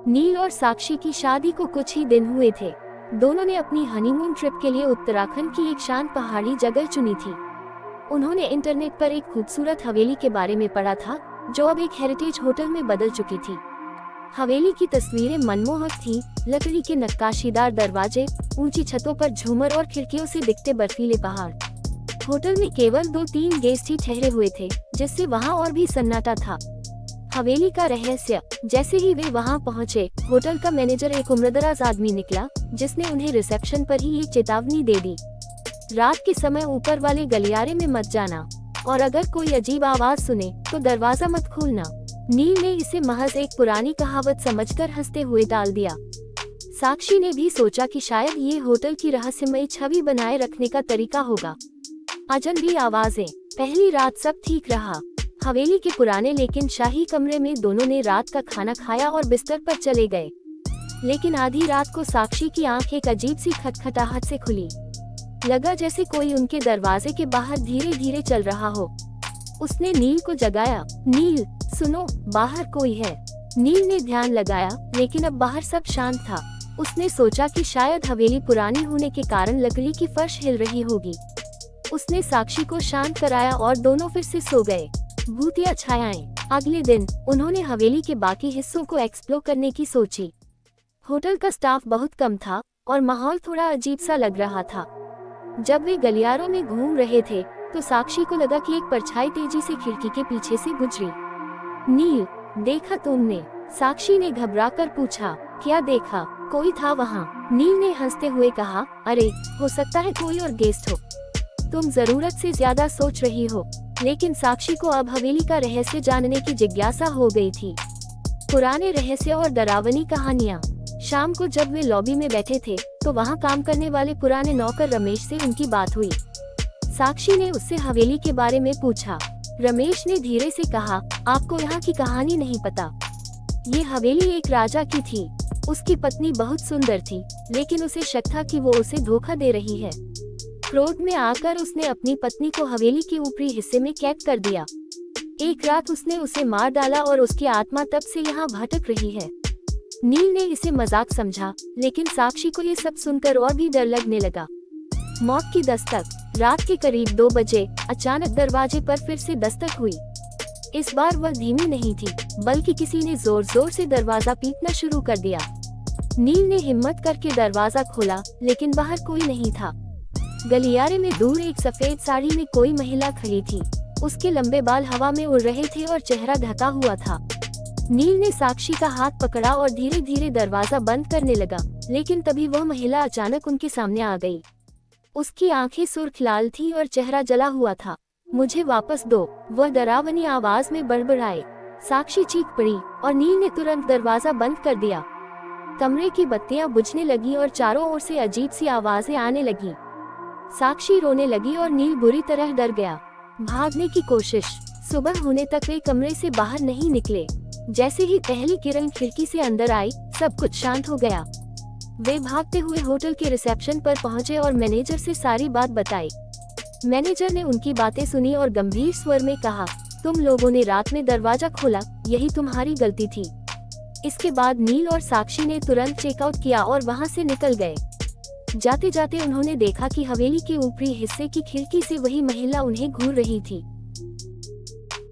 नील और साक्षी की शादी को कुछ ही दिन हुए थे। दोनों ने अपनी हनीमून ट्रिप के लिए उत्तराखंड की एक शांत पहाड़ी जगह चुनी थी। उन्होंने इंटरनेट पर एक खूबसूरत हवेली के बारे में पढ़ा था, जो अब एक हेरिटेज होटल में बदल चुकी थी। हवेली की तस्वीरें मनमोहक थीं, लकड़ी के नक्काशीदार दरवाजे, ऊंची छतों पर झूमर और खिड़कियों से दिखते बर्फीले पहाड़। होटल में केवल 2-3 गेस्ट ही ठहरे हुए थे, जिससे वहां और भी सन्नाटा था। हवेली का रहस्य। जैसे ही वे वहां पहुंचे, होटल का मैनेजर एक उम्रदराज आदमी निकला, जिसने उन्हें रिसेप्शन पर ही एक चेतावनी दे दी। रात के समय ऊपर वाले गलियारे में मत जाना, और अगर कोई अजीब आवाज सुने तो दरवाजा मत खोलना। नील ने इसे महज एक पुरानी कहावत समझकर हंसते हुए टाल दिया। साक्षी ने भी सोचा कि शायद ये होटल की रहस्यमयी छवि बनाए रखने का तरीका होगा। अजनबी आवाजें। पहली रात सब ठीक रहा। हवेली के पुराने लेकिन शाही कमरे में दोनों ने रात का खाना खाया और बिस्तर पर चले गए। लेकिन आधी रात को साक्षी की आंख एक अजीब सी खटखटाहट से खुली। लगा जैसे कोई उनके दरवाजे के बाहर धीरे धीरे चल रहा हो। उसने नील को जगाया। नील, सुनो, बाहर कोई है। नील ने ध्यान लगाया, लेकिन अब बाहर सब शांत था। उसने सोचा कि शायद हवेली पुरानी होने के कारण लकड़ी की फर्श हिल रही होगी। उसने साक्षी को शांत कराया और दोनों फिर से सो गए। भूतिया छायाएं। अगले दिन उन्होंने हवेली के बाकी हिस्सों को एक्सप्लोर करने की सोची। होटल का स्टाफ बहुत कम था और माहौल थोड़ा अजीब सा लग रहा था। जब वे गलियारों में घूम रहे थे तो साक्षी को लगा कि एक परछाई तेजी से खिड़की के पीछे से गुजरी। नील, देखा तुमने? साक्षी ने घबराकर पूछा। क्या देखा? कोई था वहाँ? नील ने हंसते हुए कहा, अरे, हो सकता है कोई और गेस्ट हो। तुम जरूरत से ज्यादा सोच रही हो। लेकिन साक्षी को अब हवेली का रहस्य जानने की जिज्ञासा हो गई थी। पुराने रहस्य और डरावनी कहानियाँ। शाम को जब वे लॉबी में बैठे थे तो वहाँ काम करने वाले पुराने नौकर रमेश से उनकी बात हुई। साक्षी ने उससे हवेली के बारे में पूछा। रमेश ने धीरे से कहा, आपको यहाँ की कहानी नहीं पता। ये हवेली एक राजा की थी। उसकी पत्नी बहुत सुंदर थी, लेकिन उसे शक था कि वो उसे धोखा दे रही है। क्रोध में आकर उसने अपनी पत्नी को हवेली के ऊपरी हिस्से में कैद कर दिया। एक रात उसने उसे मार डाला और उसकी आत्मा तब से यहाँ भटक रही है। नील ने इसे मजाक समझा, लेकिन साक्षी को ये सब सुनकर और भी डर लगने लगा। मौत की दस्तक। रात के करीब 2 बजे अचानक दरवाजे पर फिर से दस्तक हुई। इस बार वह धीमी नहीं थी, बल्कि किसी ने जोर जोर से दरवाजा पीटना शुरू कर दिया। नील ने हिम्मत करके दरवाजा खोला, लेकिन बाहर कोई नहीं था। गलियारे में दूर एक सफेद साड़ी में कोई महिला खड़ी थी। उसके लंबे बाल हवा में उड़ रहे थे और चेहरा ढका हुआ था। नील ने साक्षी का हाथ पकड़ा और धीरे धीरे दरवाजा बंद करने लगा, लेकिन तभी वह महिला अचानक उनके सामने आ गई। उसकी आंखें सुर्ख लाल थी और चेहरा जला हुआ था। मुझे वापस दो, वह डरावनी आवाज में बड़बड़ाए। साक्षी चीख पड़ी और नील ने तुरंत दरवाजा बंद कर दिया। कमरे की बत्तियां बुझने लगी और चारों ओर से अजीब सी आवाजें आने लगी। साक्षी रोने लगी और नील बुरी तरह डर गया। भागने की कोशिश। सुबह होने तक वे कमरे से बाहर नहीं निकले। जैसे ही पहली किरण खिड़की से अंदर आई, सब कुछ शांत हो गया। वे भागते हुए होटल के रिसेप्शन पर पहुंचे और मैनेजर से सारी बात बताई। मैनेजर ने उनकी बातें सुनी और गंभीर स्वर में कहा, तुम लोगों ने रात में दरवाजा खोला, यही तुम्हारी गलती थी। इसके बाद नील और साक्षी ने तुरंत चेकआउट किया और वहां से निकल गए। जाते जाते उन्होंने देखा कि हवेली के ऊपरी हिस्से की खिड़की से वही महिला उन्हें घूर रही थी।